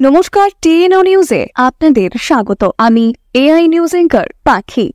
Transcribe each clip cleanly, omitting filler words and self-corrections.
নমস্কার, টিএনও নিউজে আপনাদের স্বাগত। আমি এআই নিউজ অ্যাঙ্কার পাখি।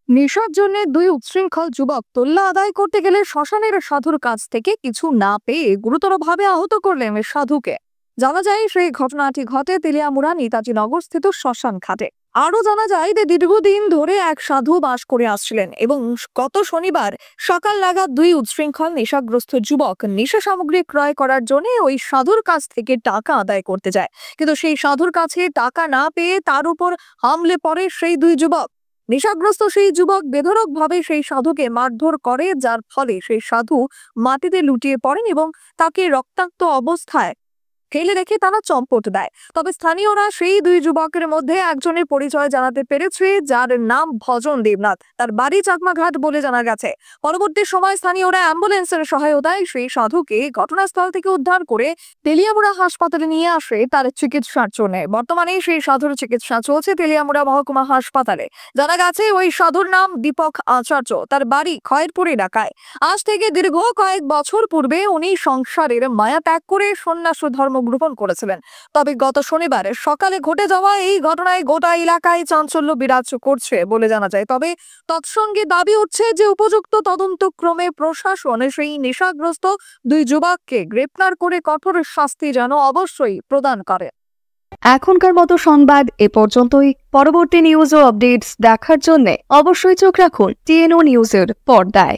নেশার জন্য দুই উচ্ছৃঙ্খল যুবক তোল্লা আদায় করতে গেলে শ্মশানের সাধুর কাছ থেকে কিছু না পেয়ে গুরুতরভাবে আহত করলেন সাধুকে। জানা যায় সেই ঘটনাটি ঘটে তেলিয়ামুড়া নেতাজি নগর স্থিত শ্মশান ঘাটে। আরো জানা যায় যে দীর্ঘদিন ধরে এক সাধু বাস করে আসছিলেন এবং গত শনিবার সকাল নাগাদ দুই উচ্ছৃঙ্খল নেশাগ্রস্ত যুবক নেশা সামগ্রী ক্রয় করার জন্য ওই সাধুর কাছ থেকে টাকা আদায় করতে যায়, কিন্তু সেই সাধুর কাছে টাকা না পেয়ে তার উপর হামলে পড়ে সেই দুই যুবক। নেশাগ্রস্ত সেই যুবক বেধড়কভাবে সেই সাধুকে মারধর করে, যার ফলে সেই সাধু মাটিতে লুটিয়ে পড়েন এবং তাকে রক্তাক্ত অবস্থায় ফেলে রেখে তারা চম্পট দেয়। তবে স্থানীয়রা সেই দুই যুবকের মধ্যে একজনের পরিচয় জানাতে পেরেছে, যার নাম ভজন দেবনাথ। তার বাড়ি চাকমাঘাট বলে জানা গেছে। পরবর্তী সময় স্থানীয়রা অ্যাম্বুলেন্সের সহায়তায় সেই সাধুকে ঘটনাস্থল থেকে উদ্ধার করে তেলিয়ামুড়া হাসপাতালে নিয়ে আসে তার চিকিৎসার জন্য। বর্তমানে সেই সাধুর চিকিৎসা চলছে তেলিয়ামুড়া মহকুমা হাসপাতালে। জানা গেছে ওই সাধুর নাম দীপক আচার্য, তার বাড়ি খয়েরপুর এলাকায়। আজ থেকে দীর্ঘ কয়েক বছর পূর্বে উনি সংসারের মায়া ত্যাগ করে সন্ন্যাস ধর্ম গ্রহণ করেছিলেন। তবে গত শনিবার সকালে ঘটে যাওয়া এই ঘটনায় গোটা এলাকায় চাঞ্চল্য বিরাজ করছে বলে জানা যায়। তবে তৎসঙ্গে দাবি উঠছে যে উপযুক্ত তদন্তক্রমে প্রশাসন সেই নেশাগ্রস্ত দুই যুবককে গ্রেপ্তার করে কঠোর শাস্তি যেন অবশ্যই প্রদান করে। এখনকার মতো সংবাদ এ পর্যন্তই। পরবর্তী নিউজ ও আপডেটস দেখার জন্য অবশ্যই চোখ রাখুন টিএনও নিউজের পর্দায়।